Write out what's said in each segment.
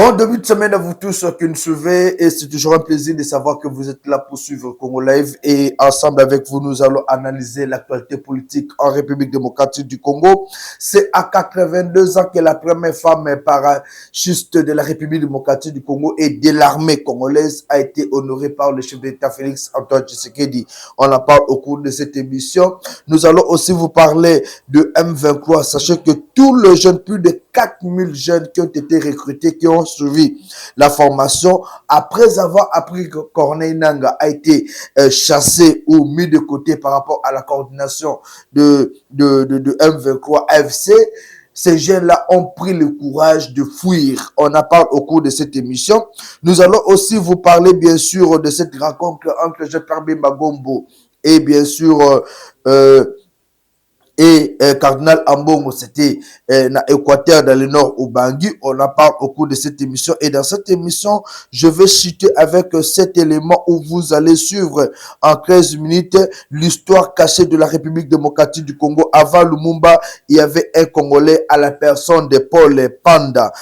Bon début de semaine à vous tous qui nous suivez et c'est toujours un plaisir de savoir que vous êtes là pour suivre Congo Live et ensemble avec vous nous allons analyser l'actualité politique en République démocratique du Congo. C'est à 82 ans que la première femme parachutiste de la République démocratique du Congo et de l'armée congolaise a été honorée par le chef d'État Félix Antoine Tshisekedi. On en parle au cours de cette émission. Nous allons aussi vous parler de M23. Sachez que tous les jeunes, plus de 4000 jeunes qui ont été recrutés, qui ont suivi la formation, après avoir appris que Corneille Nangaa a été chassé ou mis de côté par rapport à la coordination de M23 AFC, ces jeunes-là ont pris le courage de fuir. On en parle au cours de cette émission. Nous allons aussi vous parler, bien sûr, de cette rencontre entre Jean-Pierre Bemba Gombo et bien sûr Cardinal Ambongo, c'était dans Équateur, dans le nord, au Bangui. On en parle au cours de cette émission. Et dans cette émission, je vais citer avec cet élément où vous allez suivre en 13 minutes l'histoire cachée de la République démocratique du Congo. Avant Lumumba, il y avait un Congolais à la personne de Paul Panda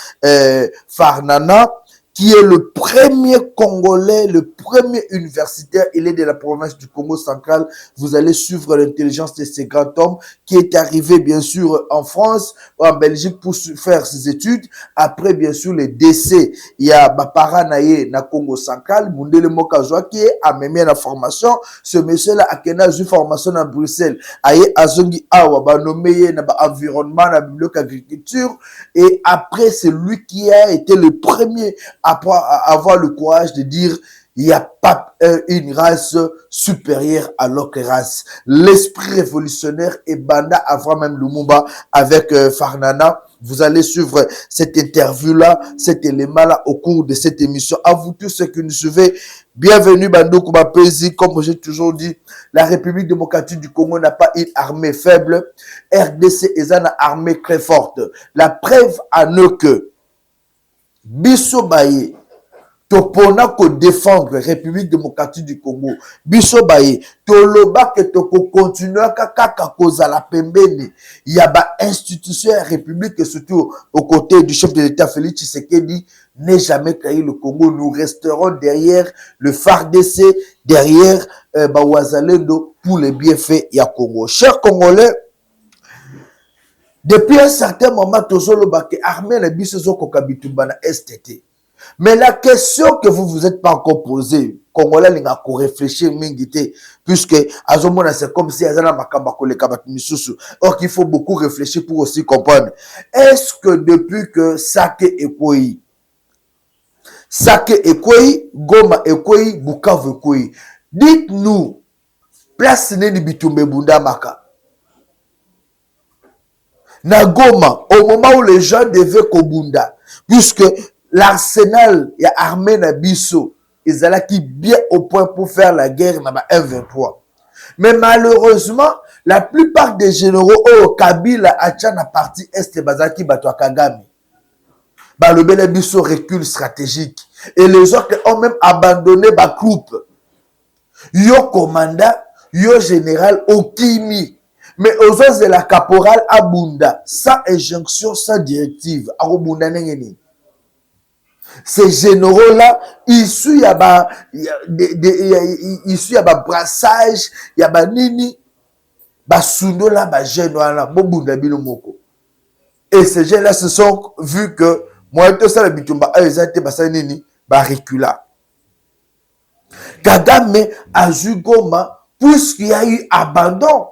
Farnana, qui est le premier Congolais, le premier universitaire. Il est de la province du Congo central. Vous allez suivre l'intelligence de ce grand homme qui est arrivé, bien sûr, en France, en Belgique pour faire ses études. Après, bien sûr, le décès, il y a Bapara Naye, na Congo central, Mundele Mokazwa, qui est à même la formation. Ce monsieur-là a une formation à Bruxelles. Aye Azongi Awa, ba nommé na environnement, na bibliothèque agriculture. Et après, c'est lui qui a été le premier à avoir le courage de dire il n'y a pas une race supérieure à l'autre race. L'esprit révolutionnaire est banda avant même Lumumba avec Farnana. Vous allez suivre cette interview-là, cet élément-là au cours de cette émission. À vous tous ceux qui nous suivez, bienvenue Bandou Koubapezi. Comme j'ai toujours dit, la République démocratique du Congo n'a pas une armée faible. RDC est une armée très forte. La preuve en est que biso baye topona ko défendre République démocratique du Congo, biso baye toloba ke toko continuer kaka kozala pembeni ya ba institution ya République et surtout aux côtés du chef de l'État Félix Tshisekedi n'est jamais trahi le Congo. Nous resterons derrière le FARDC, derrière Bawazalendo pour les bienfaits ya Congo. Chers Congolais, depuis un certain moment, l'armée n'a pas de STT. Mais la question que vous vous êtes pas encore posée, Congolais n'a pas réfléchi, puisque c'est comme si or qu'il faut beaucoup réfléchir pour aussi comprendre. Est-ce que depuis que Sake Ekoi, Goma Ekoi, Bukavu Ekoi, dites-nous, place Neni Bitumbe Bunda Maka, na Goma, au moment où les gens devaient Kobunda, puisque l'arsenal y a armé na biso, ils allaient qui bien au point pour faire la guerre na M23. Mais malheureusement, la plupart des généraux au Kabila Achan na partie Est Bazaki Batwa Kagame. Le bel biso recul stratégique. Et les autres ont même abandonné ba groupe. Yo commandant, yo général Okimi. Mais aux autres de la caporale Abunda, sans injonction, sans directive, ces généraux-là, issus y a brassage, y a nini, sundo là, général, bobunda bino moko. Et ces gens-là se sont vus que, moi, tout ça, le bitumba, ils ont été nini, recula. Kagame a eu Goma, puisqu'il y a eu abandon.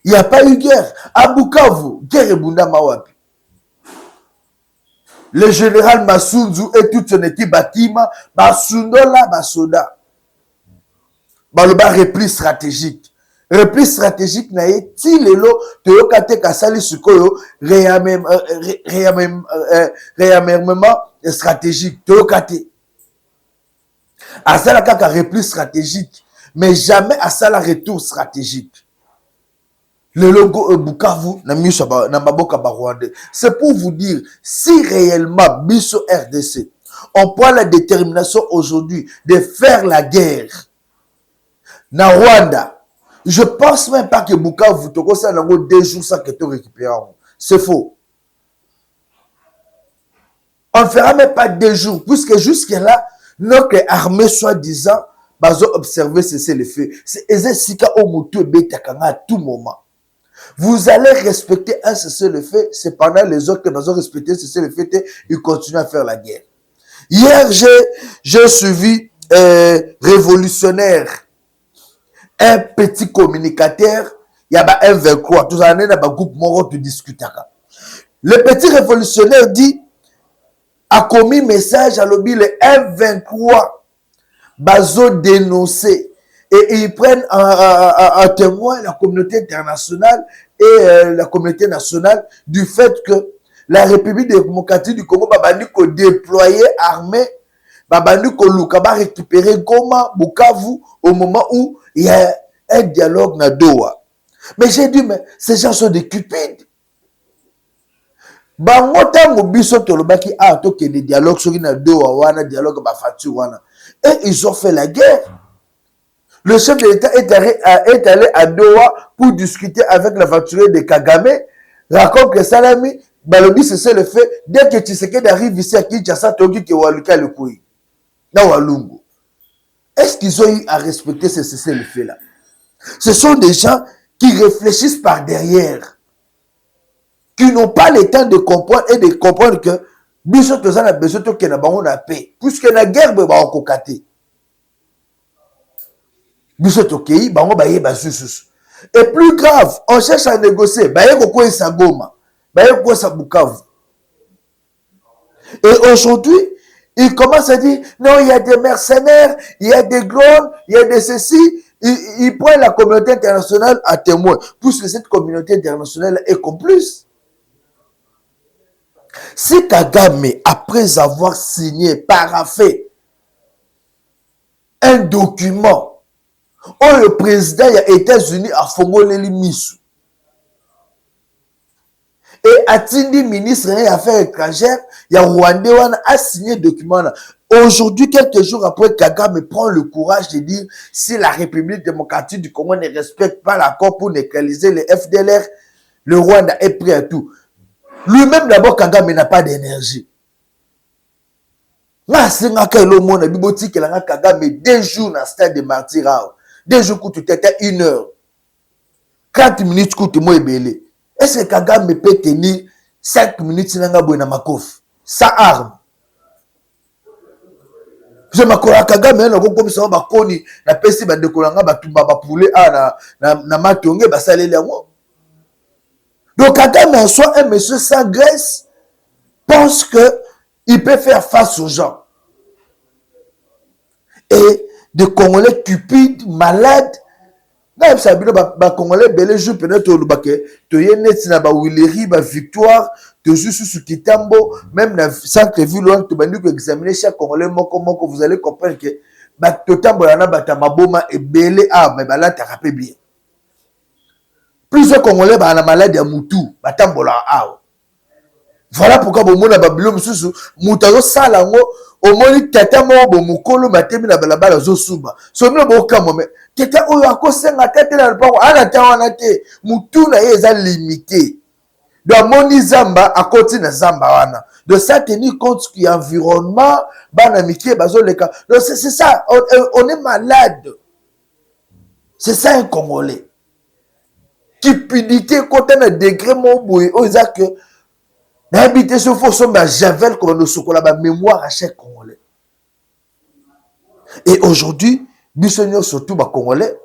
Il n'y a pas eu guerre. À Bukavu, guerre et Bunda Mawapi. Le général Massounzu et toute son équipe Bakima, Basundola, Basoda. Le repli stratégique. Repli stratégique, nae, ti lelo, Toyokate Kasali Sukoyo, réamémement stratégique. Toyokate. À ça, la kaka repli stratégique. Mais jamais à ça, la retour stratégique. Le logo Bukavu c'est pour vous dire si réellement Biso RDC on prend la détermination aujourd'hui de faire la guerre na Rwanda, je pense même pas que Bukavu toko ça nango 2 jours sans que tu récupères. C'est faux. On ne fera même pas 2 jours, puisque jusque-là, notre armée, soi-disant, va observer cesser le feu. C'est Ezesika Omutu Betakanga à tout moment. Vous allez respecter un cessez-le-feu, cependant les autres qui n'ont respecté cessez-le-feu, ils continuent à faire la guerre. Hier, j'ai suivi révolutionnaire, un petit communicateur, il y a un 23, tout ça, il y a un groupe mort de discuter. Le petit révolutionnaire dit, a commis message à l'objet le M23, bazo dénoncé. Et ils prennent en témoin la communauté internationale et la communauté nationale du fait que la République démocratique du Congo va déployer armée, va récupérer Goma, Bukavu au moment où il y a un dialogue na Doha. Mais j'ai dit, mais ces gens sont des cupides. Bangota mobiso tolobaki a to que des dialogues sur na Doha wana dialogue ba fatu wana. Et ils ont fait la guerre. Le chef de l'État est allé à Doha pour discuter avec l'aventurier de Kagame. Raconte que Salami, Balobi, c'est le fait. Dès que Tshisekedi arrive ici à Kinshasa, Togi que Waluka le Koui. Dans Walungu. Est-ce qu'ils ont eu à respecter ce cessez-le-feu-là? Ce sont des gens qui réfléchissent par derrière, qui n'ont pas le temps de comprendre et de comprendre que Biso Tozana besoin que na bango na paix. Puisque la guerre va en kokate. Biso Tokei, bango baye basusus. Et plus grave, on cherche à négocier. Baye koko esa Goma. Baye koko esa Bukavu. Et aujourd'hui, il commence à dire, non, il y a des mercenaires, il y a des drones, il y a des ceci. Il prend la communauté internationale à témoin, puisque cette communauté internationale est complice. Si Kagame, après avoir signé, paraphé un document, où le président des États-Unis a formulé l'imisu, et Atindi, ministre des Affaires étrangères, il y a Rwandais a signé le document. Aujourd'hui, quelques jours après, Kagame prend le courage de dire si la République démocratique du Congo ne respecte pas l'accord pour neutraliser les FDLR, le Rwanda est prêt à tout. Lui-même, d'abord, Kagame n'a pas d'énergie. Là, c'est le monde a dit que Kagame 2 jours dans le stade de Martyra. 2 jours coûte 1 heure. 30 minutes coûte moins belé. Est-ce que Kagame peut tenir 5 minutes dans Makof sans arme? Je m'accorde à Kagame, comme ça, na pesi ba dekolanga ba tumba ba poulet na matonge ba saleli yango. Donc Kagame en soi, un monsieur sans graisse, pense que il peut faire face aux gens. Et des Congolais cupides, malades, même si les Congolais belé jouent peut-être au Lubaké, tu y net na ba Willery, ba victoire, tu joues sous Kitambo, même dans centre-ville, tu vas nous examiner chaque Congolais, que vous allez comprendre que ba Totambo yana ba tamaboma et belé mais ba là tu rappelles bien. Plusieurs Congolais ba na maladie à Moutou, ba tambola a. Voilà pourquoi bon mona babilo mususu mutazo sala ngo omoni tata mo bo mukolo matemi na balabala zo suba so no bo kamo me tata oyo akosenga tata na lupango ana tawana te mutu na ye eza limité do moni zamba akoti na zamba wana de ça tenir compte que environnement bana mikie bazo leka donc c'est ça on est malade, c'est ça un Congolais cupidité quand on a degré mon boy oza que n'habiter ce faux son javel comme nous sokola ba mémoire à chaque Congolais. Et aujourd'hui, bisonyo surtout ba Congolais,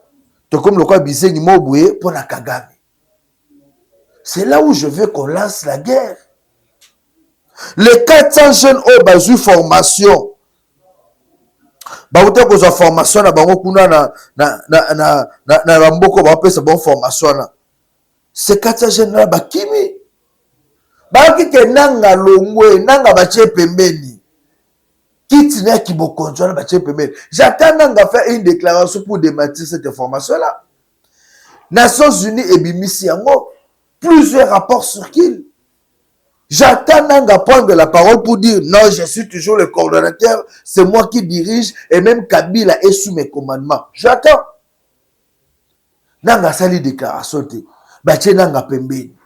to comme le quoi bisengi moboué pour la Kagame. C'est là où je veux qu'on lance la guerre. Les 400 jeunes au basu formation. Ba uta ko za formation na bango kuna na bamboko ba pesa bon formation na. Ces 400 jeunes là ba kimi baki ke nanga longwe nanga bache pembeni kiti na kibokonzo na bache pembeni. J'attends nanga faire une déclaration pour démentir cette information là. Nations Unies et bimisi yango plusieurs rapports sur qu'il. J'attends nanga prendre la parole pour dire non, je suis toujours le coordonnateur, c'est moi qui dirige et même Kabila est sous mes commandements. J'attends. Nanga sali déclaration te. Bache nanga pembeni.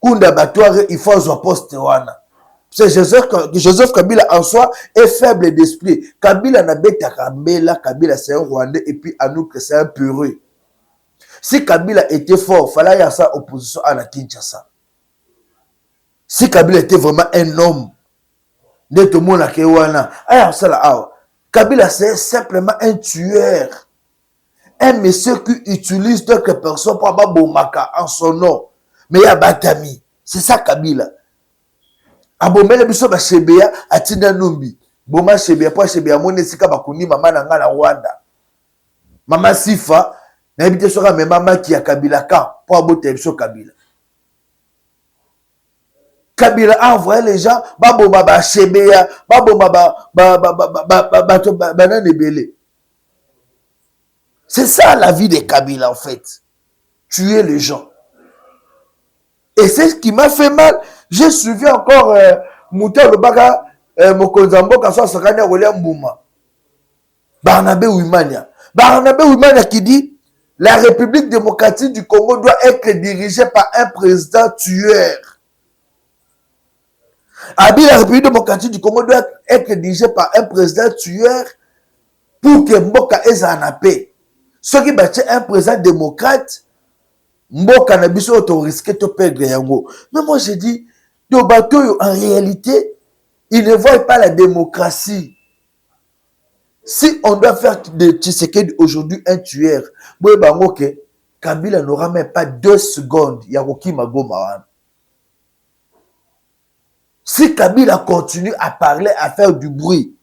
Kunda batware il faut un poste wana. C'est Joseph Kabila en soi est faible d'esprit. Kabila n'a bête Kabila, Kabila c'est un Rwandais et puis Anouk c'est un peureux. Si Kabila était fort, il fallait y avoir sa opposition à la Kinshasa. Si Kabila était vraiment un homme, Kabila c'est simplement un tueur. Un monsieur qui utilise d'autres personnes pour avoir Bomaka en son nom. Mais il y a Batami. C'est ça Kabila. Abomele biso ba Shebea atinda numbi. Boma Shebea po Shebea monesika bakuni mama na nga na Rwanda. Mama Sifa na ebite soka me mama ki ya Kabila ka po abote biso Kabila. Kabila a envoyé les gens baboma ba Shebea, baboma ba nanebele. C'est ça la vie de Kabila en fait. Tuer les gens. Et c'est ce qui m'a fait mal. J'ai suivi encore Mouta Lobaka, Mokonzambo, Kaswa Sakanya, William Bouma. Barnabé Ouimania. Barnabé Ouimania qui dit la République démocratique du Congo doit être dirigée par un président tueur. Abi, la République démocratique du Congo doit être dirigée par un président tueur pour que Mboka ait en paix. Ceux qui battent un président démocrate, Mboka na biso to risquer de perdre yango. Mais moi je dis, en réalité, ils ne voient pas la démocratie. Si on doit faire de Tshisekedi aujourd'hui un tueur, Kabila n'aura même pas 2 secondes. Yaroki Magoma. Si Kabila continue à parler, à faire du bruit,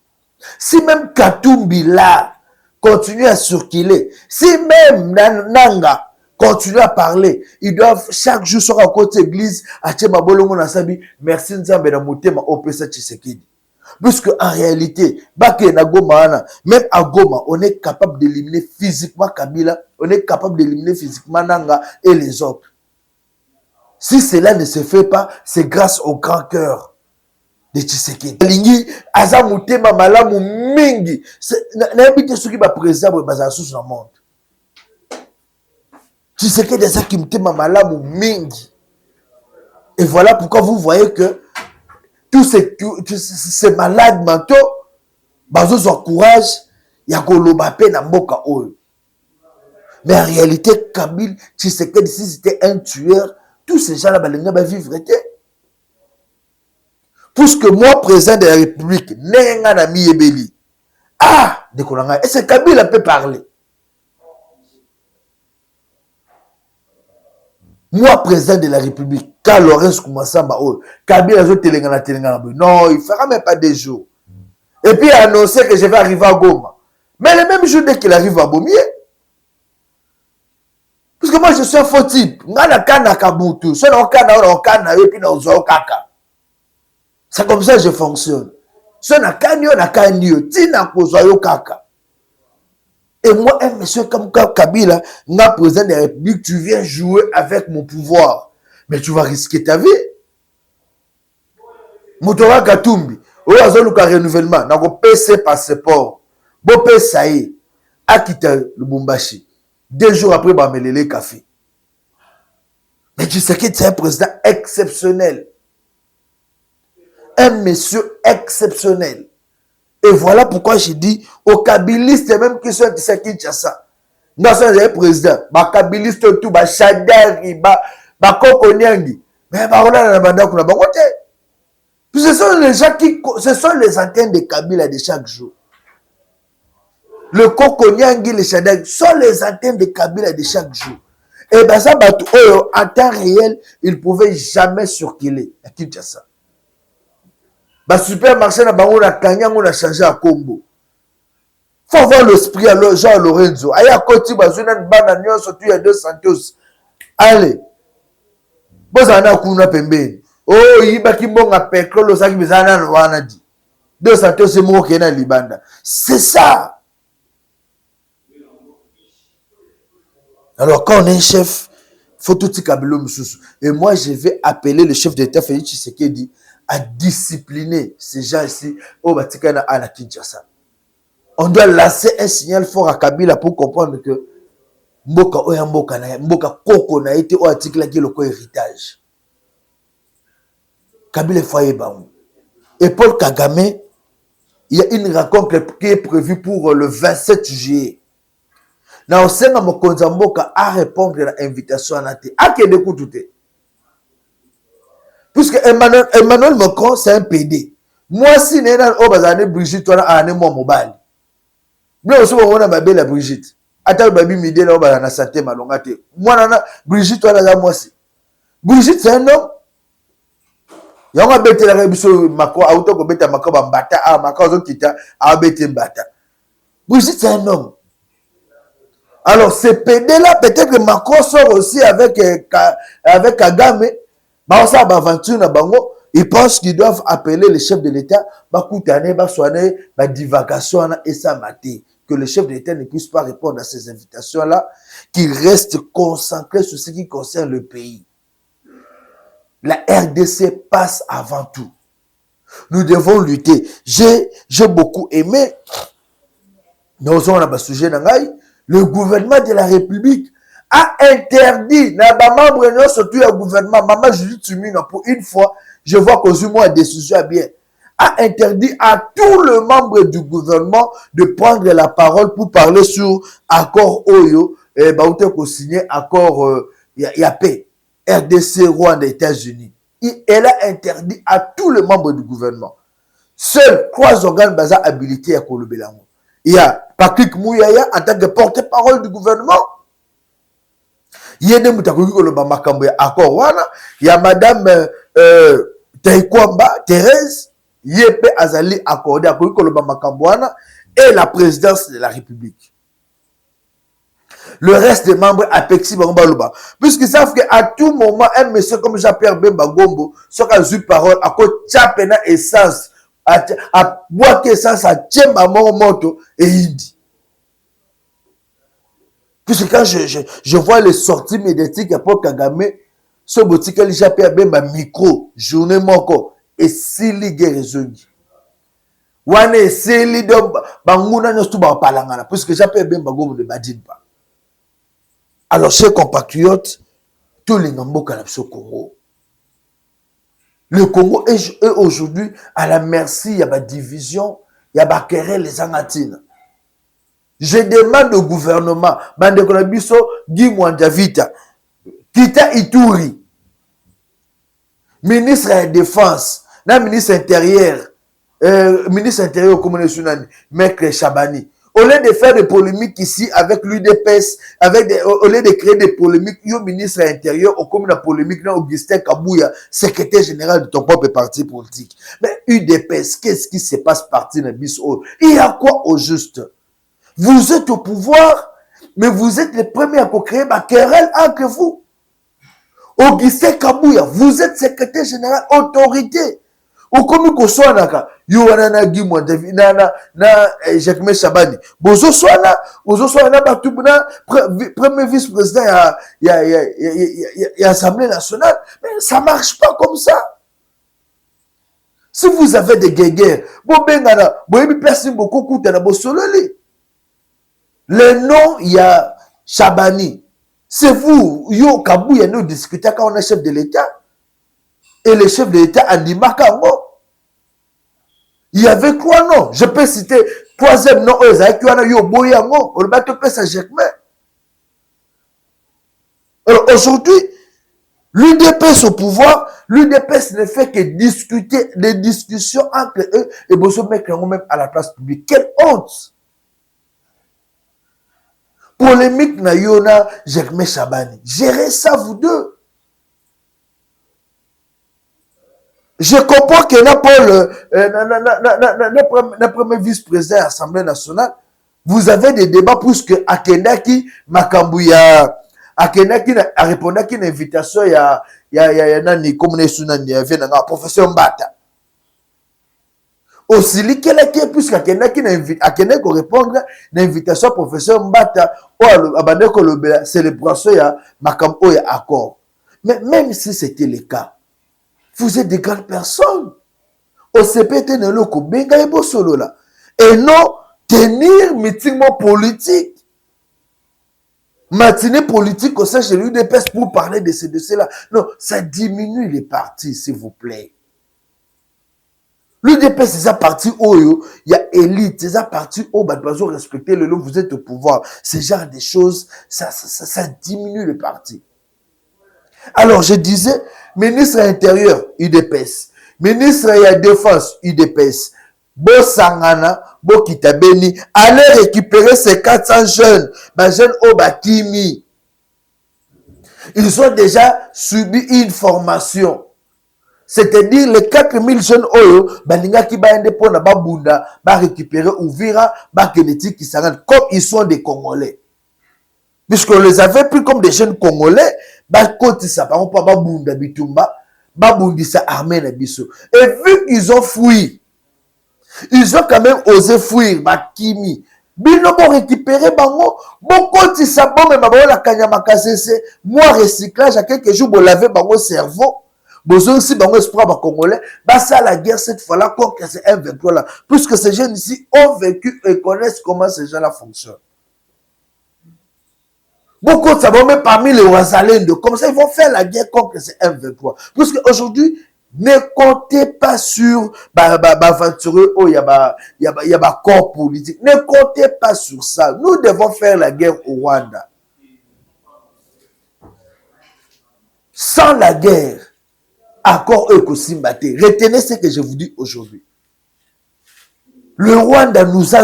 si même Katumbi là continue à circuler, si même Nanga continue à parler, ils doivent chaque jour sur un côté église à Tchemabolongo Nasabi, merci Nzambe na motema opesa Tshisekedi. Puisque en réalité, même à Goma, on est capable d'éliminer physiquement Kabila, on est capable d'éliminer physiquement Nanga et les autres. Si cela ne se fait pas, c'est grâce au grand cœur de Tshisekedi. Lingi aza mutema malamu mingi. Na habite ceux qui va président baza sous le monde. Tshisekedi aza ki mutema malamu mingi. Et voilà pourquoi vous voyez que tous ces malades mentaux, ils ont courage, il y a Kolobape na mboka oyo. Mais en réalité, Kabila, Tshisekedi, si c'était un tueur, tous ces gens-là, ils vont vivre. Puisque moi, président de la République, Nenga na Miyebeli, de Kolanga, et c'est Kabila peut parler. Moi, président de la République, quand Laurence Koumassamba, Kabila a Telengana, non, il ne fera même pas des jours. Et puis il a annoncé que je vais arriver à Goma. Mais le même jour, dès qu'il arrive à Bomier, parce que moi, je suis un faux type. C'est comme ça que je fonctionne. Et moi, un monsieur comme Kabila, président de la République, tu viens jouer avec mon pouvoir. Mais tu vas risquer ta vie. Moutora Katumbi, Oazoluka renouvellement, n'a pas PC passeport. Bon ça y est, a quitté le Lubumbashi. 2 jours après, Bamelele Café. Mais tu sais que c'est un président exceptionnel. Un monsieur exceptionnel. Et voilà pourquoi je dis aux kabilistes, même qui sont qui ça. Nous sommes un président. Les kabilistes, tout, les Chadari, les Kokoniangi. Mais ce sont les gens qui, ce sont les antennes de Kabila de chaque jour. Le Kokoniangi, les Chadari, sont les antennes de Kabila de chaque jour. Et bien ça, en temps réel, ils ne pouvaient jamais circuler à Kinshasa. Le supermarché na bango na Kanyang on a changé à Combo. Faut avoir l'esprit à Jean Lorenzo. Aya koti bazuna bana nyonso tu ya 2 Santos. Allez. Bozana kuna pembeni. Oh, yibaki mbonga petrol osaki bizana wana di. 2 Santos c'est mo kena libanda. C'est ça. Alors quand on est chef, faut tout Kabilo Moussous. Et moi je vais appeler le chef d'État Félix Tshisekedi à discipliner ces gens ici au Batikana à la Kinshasa. On doit lancer un signal fort à Kabila pour comprendre que Mboka Oya Mboka na Mboka Koko na été au article qui le héritage. Kabila foyer bango. et Paul Kagame, il y a une rencontre qui est prévue pour le 27 juillet. Na osenga mokonzi mboka à répondre à l'invitation à Nate. À qui d'écouter? Puisque Emmanuel Macron, c'est un PD. Moi, si Néna Obazane Brigitte, on a un mot mobile. Mais aussi, on a ma belle Brigitte. Attends, baby, midi, là, on a santé, malongate. Moi, nana, Brigitte, on a moi aussi. Brigitte, c'est un homme. Il y a un bête la révision, Macron, auto que bête Macron, Bata, ah, Macron, kita, ah, bête Bata. Brigitte, c'est un homme. Alors, ces PD-là, peut-être que Macron sort aussi avec Kagame. Bah, ça, bah, aventure, bango. Ils pensent qu'ils doivent appeler le chef de l'État, bah, koutane, bah, soigner, bah, divagation, et ça, maté. Que le chef de l'État ne puisse pas répondre à ces invitations-là, qu'il reste concentré sur ce qui concerne le pays. La RDC passe avant tout. Nous devons lutter. J'ai beaucoup aimé, nous avons un sujet, le gouvernement de la République a interdit, surtout le gouvernement, Maman Judith Sumina, pour une fois, je vois qu'aux moi décision à bien, a interdit à tous les membres du gouvernement de prendre la parole pour parler sur accord Oyo, et Baouté ko signé accord y paix, RDC, Rwanda, États-Unis. Elle a interdit à tous les membres du gouvernement. Seuls 3 organes basés habilités à Kolobelango. Il y a Patrick Mouyaya en tant que porte-parole du gouvernement. Il y a des accord. Il y a Madame Taïkwamba, Thérèse, Yepe Azali accordé à Makambouana et la présidence de la République. Le reste des membres Apexi Bangbaluba. Puisqu'ils savent qu'à tout moment, un monsieur comme Jean-Pierre Bemba Gombo, ce qu'a eu parole, à quoi Tchapena essence, à boire essence, à Tchemba Moto, et il dit. Puisque quand je vois les sorties médiatiques à Paul Kagame, ce boutique, Jean-Pierre Bemba micro, journée moko, et Sili Guérezongi. Wane Sili de Bangouna Nostuba Palangana, puisque Jean-Pierre Bemba Gombo ne badine pas. Alors, chers compatriotes, tous les Nambo Kalapso Congo. Le Congo est aujourd'hui à la merci, il y a ma division, il y a ma querelle, les angatines. Je demande au gouvernement, Bande Konabiso, Guy Mwandavita, Kita Ituri, ministre de la Défense, ministre intérieur communal, Maître Chabani. Au lieu de faire des polémiques ici avec l'UDPS, au lieu de créer des polémiques, il y a un ministre intérieur, au comme la polémique, Augustin Kabouya, secrétaire général de ton propre parti politique. Mais UDPS, qu'est-ce qui se passe parti dans Bissau? Il y a quoi au juste? Vous êtes au pouvoir, mais vous êtes les premiers à créer ma querelle entre vous. Augustin Kabouya, vous êtes secrétaire général, autorité. Ou comme ko soanaka yo wana na Gimwa na Jacques Chabani bozo soana batu na premier vice-président ya Assemblée nationale, mais ça marche pas comme ça. Si vous avez des guéguerres, bo bengana boyebi personne beaucoup kuta na bosololi. Le nom il y a Chabani, c'est vous yo Kabouya nous discuter quand on est chef de l'État. Et le chef de l'État a dit Makango. Il y avait quoi non? Je peux citer troisième nom, yo Boyango, on va te faire ça alors aujourd'hui, l'UDPS au pouvoir, l'UDPS ne fait que discuter des discussions entre eux et vous se mettre même à la place publique. Quelle honte! Polémique na yona Jacques Chabani. Gérez ça vous deux. Je comprends que le premier vice-président de l'Assemblée nationale, vous avez des débats puisque Akendaki Makambouya, Akendaki a répondu à une invitation, il y a Nani, comme professeur Mbata. Aussi, puisque Akendaki a répondre à l'invitation à professeur Mbata, ou à la célébration, il y a Makambouya accord. Mais même si c'était le cas, vous êtes des grandes personnes. Au CPT, et non tenir meeting politique. Matinée politique au sein de l'UDPS pour parler de ces dossiers-là. Non, ça diminue les partis, s'il vous plaît. L'UDPS, c'est ça parti où il y a élite, c'est ça parti où bah, respecter le lot, vous êtes au pouvoir. Ce genre de choses, ça diminue le parti. Alors, je disais, ministre intérieur, UDPS. Ministre de la Défense, UDPS. Bo Sangana, Bo Kitabeni, allez récupérer ces 400 jeunes, bah, jeunes au Bakimi. Ils ont déjà subi une formation. C'est-à-dire les 4000 jeunes oyo, balinga ki ba ende pona ba bunda, ba récupérer Ouvira, ba Keneti qui s'arrête comme ils sont des Congolais. Puisqu'on les avait pris comme des jeunes Congolais, ba koti sa pa ba bunda bitumba, ba bundi sa armée na biso. Et vu qu'ils ont fui, ils ont quand même osé fuir ba Kimi. Bino bon récupérer bango, bon koti sa bon mais ba la kanyama kasese, moi recyclage à quelques jours bon laver bango cerveau. Besoin aussi bango espoir ba Congolais, bah ça la guerre cette fois-là contre ces M23 là, puisque ces jeunes ici ont vécu et connaissent comment ces gens-là fonctionnent. Beaucoup de ça va même parmi les Ouazalendo, comme ça ils vont faire la guerre contre ces M23. Puisque aujourd'hui, ne comptez pas sur aventureux, oh, il y a corps politique. Ne comptez pas sur ça. Nous devons faire la guerre au Rwanda. Sans la guerre, accord Ekosimbate. Retenez ce que je vous dis aujourd'hui. Le Rwanda nous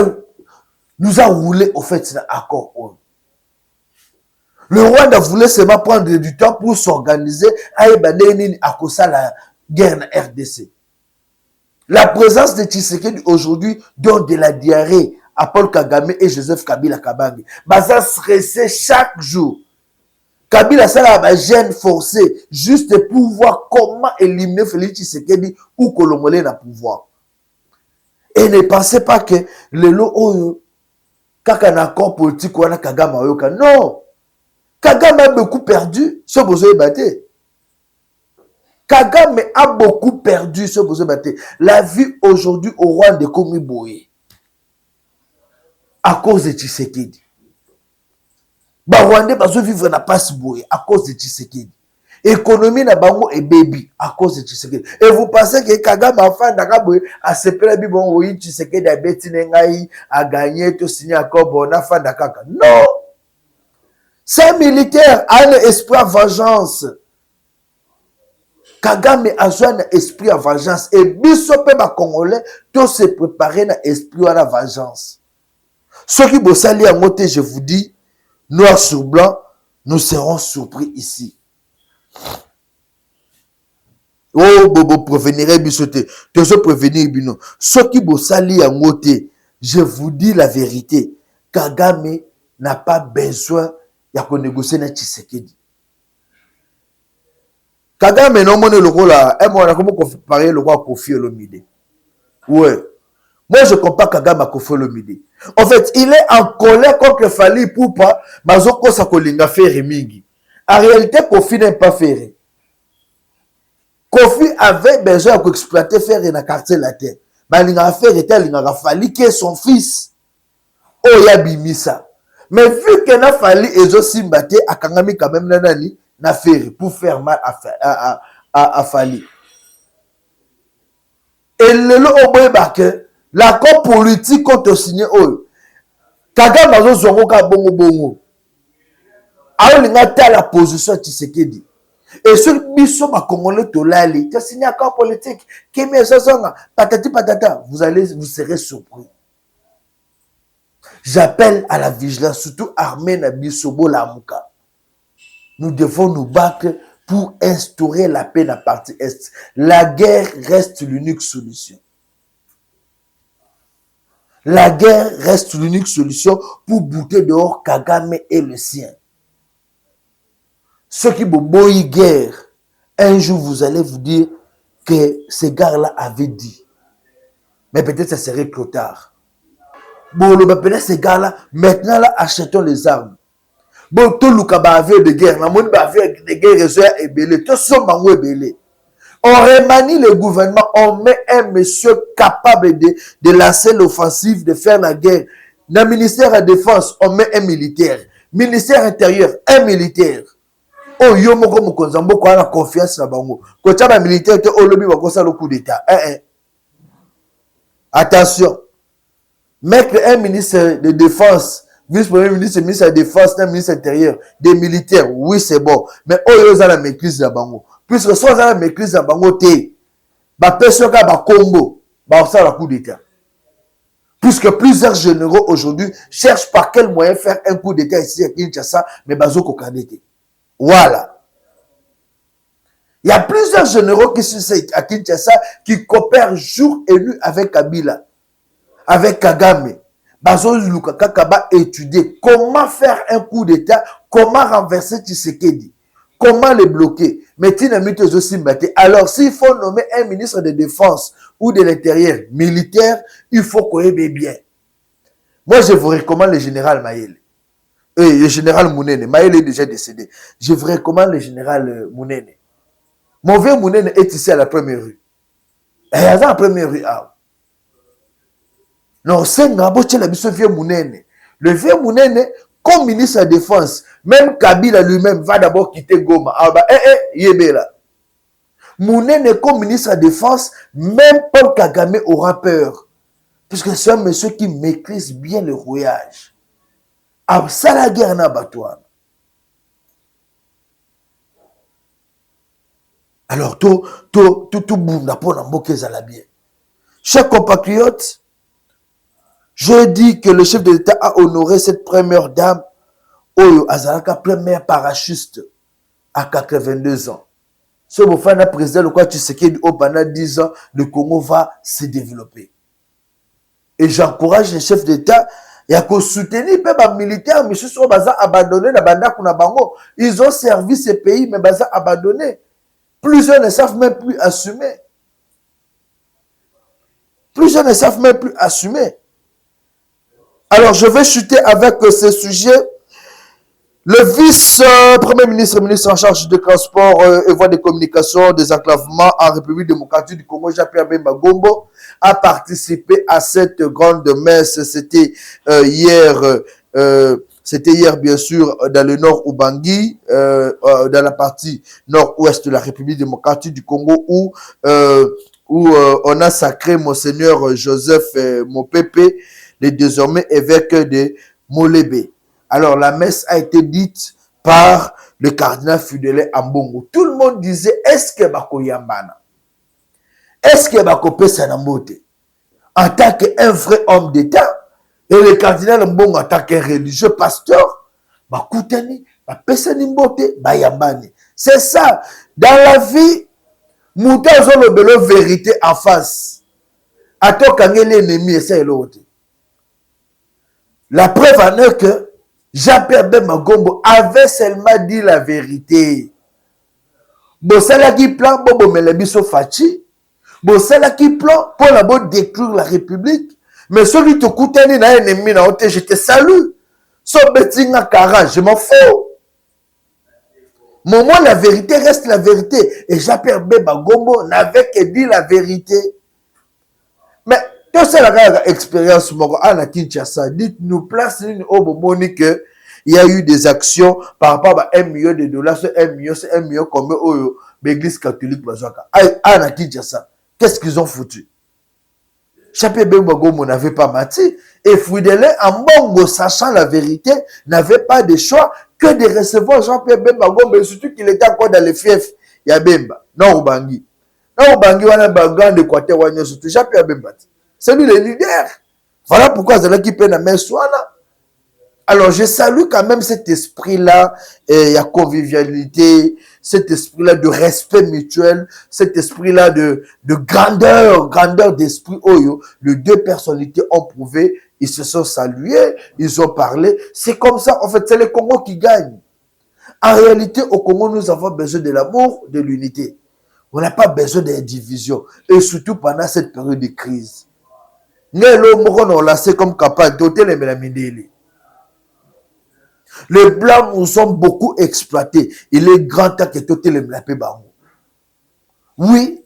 a roulé au fait cet accord. Le Rwanda voulait seulement prendre du temps pour s'organiser à cause de la guerre en RDC. La présence de Tshisekedi aujourd'hui donne de la diarrhée à Paul Kagame et Joseph Kabila Kabange. Baza stressé chaque jour. Kabila sera un gêne forcé juste pour voir comment éliminer Félix Tshisekedi ou Kolomolé na pouvoir. Et ne pensez pas que le lot kaka un accord politique ou un Kagame Oyoka. Non! Kagame a beaucoup perdu ce besoin de battre. Kagame a beaucoup perdu ce besoin de battre. La vie aujourd'hui au Rwanda est comme Boye. À cause de Tshisekedi. Ba Rwanda bazo vivre na passe Boye à cause de Tshisekedi. Économie na bango et baby à cause de Tshisekedi. Et vous pensez que Kagame a fait d'Akaboye a sepelé bon oui Tshisekedi a bêti nengai a gagné tout signé accord bon a fait d'Akaka. Non! C'est un militaire a un esprit à vengeance. Kagame a un esprit à vengeance. Et bisope ba Congolais, tout se préparer na esprit à la vengeance. Ceux qui bossent à moté, je vous dis, noir sur blanc, nous serons surpris ici. Oh, bobo, prévenirez bisoté. Tu veux prévenir bino. Ceux qui bossent à moté, je vous dis la vérité. Kagame n'a pas besoin il y a qu'on négocie na Tshisekedi. Kagame non monnaie le rôle là, et moi on a comment comparer le roi Kofi Olomide. Ouais. Moi je compare Kagame à Kofi Olomide. En fait, il est en colère contre Fali Ipupa, mazoko sa kolinga faire mingi. En réalité, Kofi n'a pas fait. Kofi avait besoin d'exploiter faire dans quartier la terre. Mais il a fait était il a fallu que son fils Oya Bimisa. Mais vu qu'il a fallu Ezo Simbate, à Kangami quand même nanani, na faire pour faire mal à Fali. Et le lot au bout que l'accord politique contre signé Oyo. Kagame a zongo ka bongo bongo. Alors il a la position de Tshisekedi. Et ce biso ma Congolais tolali, tu as signé accord politique. Kémé Zazanga, patati patata, vous serez surpris. J'appelle à la vigilance, surtout armée na bisobo la muka. Nous devons nous battre pour instaurer la paix dans la partie Est. La guerre reste l'unique solution. La guerre reste l'unique solution pour bouter dehors Kagame et le sien. Ceux qui boboient guerre, un jour vous allez vous dire que ces gars-là avaient dit. Mais peut-être ça serait trop tard. Bon, peut-être ces gars-là, maintenant là, achetons les armes. Bon, tout le monde de guerre, la monde de guerre est belé, tout ce monde est belé. On remanie le gouvernement, on met un monsieur capable de lancer l'offensive, de faire la guerre. Dans le ministère de la Défense, on met un militaire. Ministère intérieur, un militaire. Oh, yo moko mukonzambo kwa na confiance na bango. Ko tchaba militaire te olobi bakosa le coup d'état. Attention. Mettre un ministre de défense, vice-premier ministre, ministre de défense, un ministre intérieur, des militaires, oui, c'est bon. Mais eux, ils ont la maîtrise de la bango. Puisque si on a la maîtrise de la bango, personne qui a combo, ça la coup d'État. Puisque plusieurs généraux aujourd'hui cherchent par quel moyen faire un coup d'État ici à Kinshasa, mais bazo kokadete. Voilà. Il y a plusieurs généraux qui sont à Kinshasa qui coopèrent jour et nuit avec Kabila, avec Kagame. Bazo Lukaka Kaba étudier comment faire un coup d'État, comment renverser Tshisekedi, comment les bloquer. Mais alors, s'il faut nommer un ministre de défense ou de l'intérieur militaire, il faut qu'on ait bien. Moi, je vous recommande le général Mayele. Le général Mounene. Mayele est déjà décédé. Je vous recommande le général Mounene. Mon vieux Mounene est ici à la première rue. Et il y a la première rue. Non, c'est le vieux Mounene. Le vieux Mounene, comme ministre de la Défense, même Kabila lui-même va d'abord quitter Goma. Yébela. Mounene, comme ministre de la Défense, même Paul Kagame aura peur. Puisque c'est un monsieur qui maîtrise bien le rouillage. Ça, la guerre n'a pas toi. Alors, tout boum, bien. Chers compatriotes, je dis que le chef de l'État a honoré cette première dame, Oyo Azalaka, première parachutiste, à 82 ans. Ce beau-frère président, le quoi tu sais qu'il pendant 10 ans, le Congo va se développer. Et j'encourage les chefs d'État, il y a qu'au soutenir les militaires, mais ceux qui sont abandonnés, ils ont servi ce pays, mais ils ont abandonné. Plusieurs ne savent même plus assumer. Plusieurs ne savent même plus assumer. Alors, je vais chuter avec ce sujet. Le vice-premier ministre, ministre en charge de transport et voies de communication, des enclavements en République démocratique du Congo, Jean-Pierre Bemba Gombo, a participé à cette grande messe. C'était hier, bien sûr, dans le nord Ubangi, dans la partie nord-ouest de la République démocratique du Congo, où on a sacré Monseigneur Joseph Mopepe, le désormais évêque de Molébé. Alors, la messe a été dite par le cardinal Fidèle Ambongo. Tout le monde disait, est-ce que Bako Yambana? Est-ce que Bako Pesanambote? En tant qu'un vrai homme d'État, et le cardinal Ambongo en tant qu'un religieux pasteur, Bakoutani, Pesanimbote, Bayambani. C'est ça. Dans la vie, Mouta ont le vérité en face. Attends quand l'ennemi essaie l'autre. La preuve en est que Jean-Pierre Bemba Gombo avait seulement dit la vérité. Bossala qui plan Bobo Melebiso Fachi. Bossala qui plan pour la détruire la République. Mais celui qui te coûte un ennemi, je te salue. So betinga kara, je m'en fous. Moment, la vérité reste la vérité. Et Jean-Pierre Bemba Gombo n'avait que dit la vérité. Mais c'est la expérience à Kinshasa. Dites-nous, place au moment que il y a eu des actions par rapport à $1 million, c'est $1 million combien l'église catholique à Kinshasa. Qu'est-ce qu'ils ont foutu? Jean-Pierre Bemba Gombo n'avait pas menti. Et Fouidele, en Bongo, sachant la vérité, n'avait pas de choix que de recevoir Jean-Pierre Bemba Gombo, surtout qu'il était encore dans les fiefs. Il y a Bemba, non Ubangi. Non Ubangi, on a un grand Équateur, surtout Jean-Pierre Bemba. C'est lui le leader. Voilà pourquoi c'est là qui peine à main là. Alors, je salue quand même cet esprit-là, il y a convivialité, cet esprit-là de respect mutuel, cet esprit-là de grandeur d'esprit. Les deux personnalités ont prouvé, ils se sont salués, ils ont parlé. C'est comme ça, en fait, c'est le Congo qui gagne. En réalité, au Congo, nous avons besoin de l'amour, de l'unité. On n'a pas besoin de division, et surtout pendant cette période de crise. On l'a comme capable d'ôter les mélamidéli. Les Blancs nous ont beaucoup exploités. Il est grand temps que tout les mélapé bango. Oui,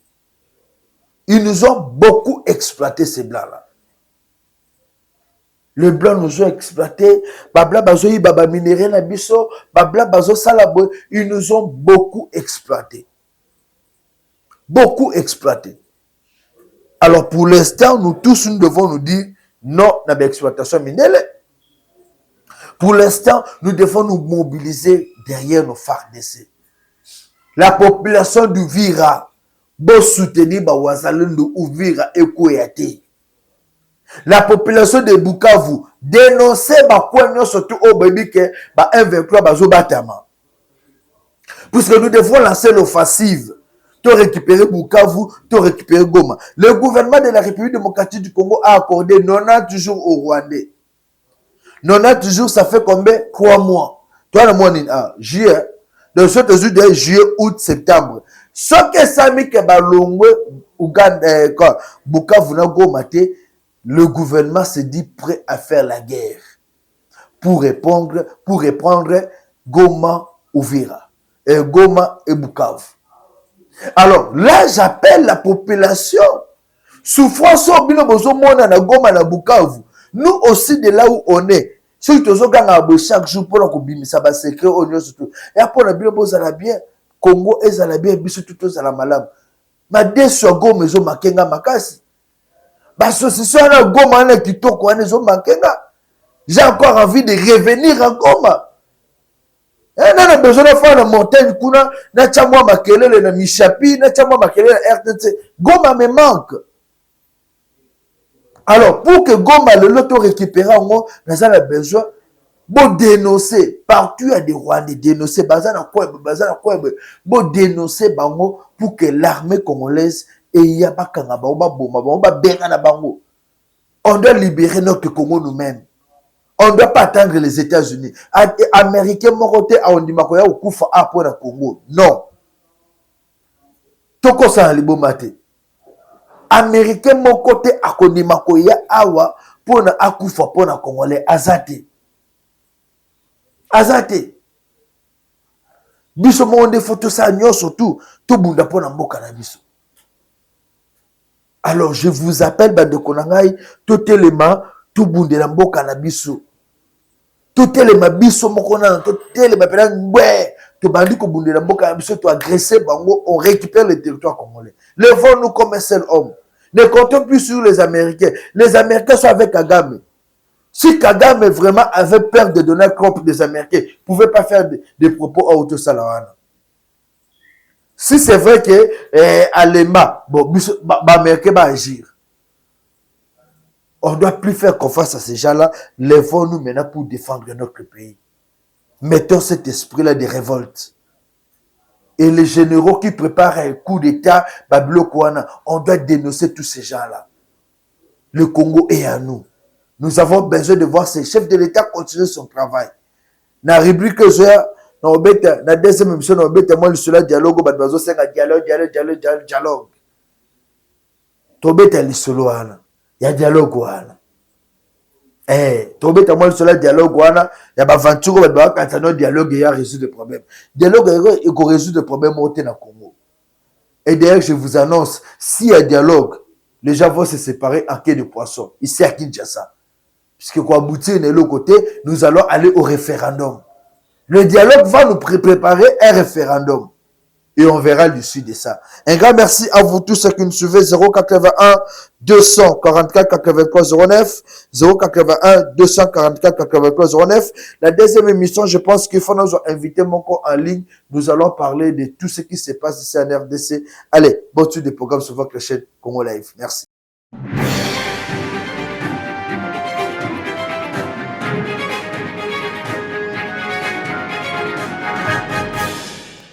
ils nous ont beaucoup exploité ces Blancs-là. Les Blancs nous ont exploités. Babla bazoyi baba minéré na biso, babla bazo salabo, ils nous ont beaucoup exploités. Beaucoup exploités. Alors pour l'instant, nous tous, nous devons nous dire non à l'exploitation minière. Pour l'instant, nous devons nous mobiliser derrière nos FARDC. La population d'Uvira doit soutenir Bawazalendo Uvira et Kouéate. La population de Bukavu dénoncer Bakouagnon surtout au baby que M23 Bazobatama. Puisque nous devons lancer l'offensive. Pour récupérer Bukavu, pour récupérer Goma. Le gouvernement de la République démocratique du Congo a accordé 90 jours au Rwandais. 90 jours, ça fait combien? 3 mois. Toi, le mois juillet. Donc, ce de juillet, août, septembre. Ce que ça met que Balongwe, Bukavu, Goma, le gouvernement se dit prêt à faire la guerre pour reprendre Goma, Uvira, Goma et Bukavu. Alors là, j'appelle la population. Souffrance au bino bozo mona na Goma na Bukavu. Nous aussi de là où on est. Si tu as chaque jour pour la ça va secret au niveau surtout. Et après la bino bozo la bien Congo et la bien biso tout aux la malam. Ma deso Goma zo makenga makasi. Parce que si on a Goma na kitoko ane zo makenga. J'ai encore envie de revenir à Goma. On a besoin de faire la montagne, na chamwa makelele na Michapi, na chamwa makelele na RTT. Goma me manque. Alors, pour que Goma le loto récupère, on a besoin de dénoncer. Partout, il y a des Rwandais dénoncer. Bazana Kwebe, dénoncer bango pour que l'armée congolaise et il y a pas kangaba, on va béra bango. On doit libérer notre Congo nous-mêmes. On ne doit pas attendre les États-Unis. Américains, Moroté, Aondimakoya, ou Koufa, pour le Congo. Non. Toko sa libo mate. Américains, mon côté, Aondimakoya, Awa, pour na Akoufa, pour na Congolais, Azate. Azate. Biso monde photo ça, nyo surtout, tout bunda pour na mboka na biso. Alors, je vous appelle, bande konangai, tout élément, tout bunde na mboka na biso. Tout est le mabiso mokona, tout est le mapela ngwe, tu bandi ko bunde na mboka biso, tu agressé bango, on récupère le territoire congolais. Levons-nous comme un seul homme. Ne comptons plus sur les Américains. Les Américains sont avec Kagame. Si Kagame vraiment avait peur de donner compte des Américains, il ne pouvait pas faire des propos à Auto-Salawana. Si c'est vrai que Alema, bon, Américain va agir. On ne doit plus faire confiance à ces gens-là. Lèvons-nous maintenant pour défendre notre pays. Mettons cet esprit-là de révolte. Et les généraux qui préparent un coup d'État, on doit dénoncer tous ces gens-là. Le Congo est à nous. Nous avons besoin de voir ces chefs de l'État continuer son travail. Dans la rubrique que j'ai, dans la deuxième émission, dans le dialogue, dialogue. Il y a dialogue wana. Tobeta moi sur le dialogue wana, il y a bavantuko ba katano dialogue ya résoudre le problème. Dialogue il ko résoudre le problème au na Congo. Et d'ailleurs je vous annonce, s'il y a dialogue, les gens vont se séparer en quai de poisson. Ici à Kinshasa. Puisque quoi aboutir de l'autre côté, nous allons aller au référendum. Le dialogue va nous préparer un référendum. Et on verra l'issue de ça. Un grand merci à vous tous ceux qui nous suivez. 081 244 83 09. 081 244 83 09. La deuxième émission, je pense qu'il faut nous inviter mon corps en ligne. Nous allons parler de tout ce qui se passe ici en RDC. Allez, bonne suite des programmes sur votre chaîne Congo Live. Merci.